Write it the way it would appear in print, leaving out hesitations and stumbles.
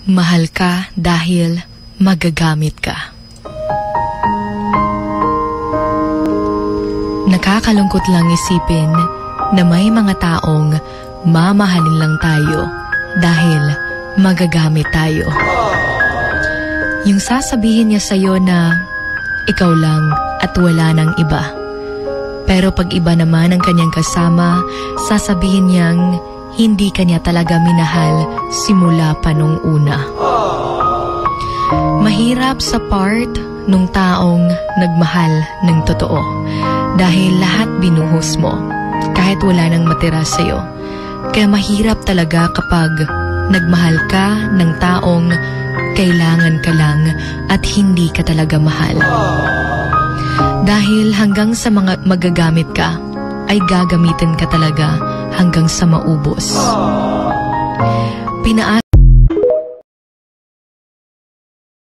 Mahal ka dahil magagamit ka. Nakakalungkot lang isipin na may mga taong mamahalin lang tayo dahil magagamit tayo. Yung sasabihin niya sa'yo na ikaw lang at wala nang iba. Pero pag iba naman ang kanyang kasama, sasabihin niyang hindi kanya talaga minahal simula pa nung una. Mahirap sa part nung taong nagmahal ng totoo dahil lahat binuhos mo kahit wala nang matira sa'yo. Kaya mahirap talaga kapag nagmahal ka ng taong kailangan ka lang at hindi ka talaga mahal. Dahil hanggang sa mga magagamit ka, ay gagamitin ka talaga hanggang sa maubos.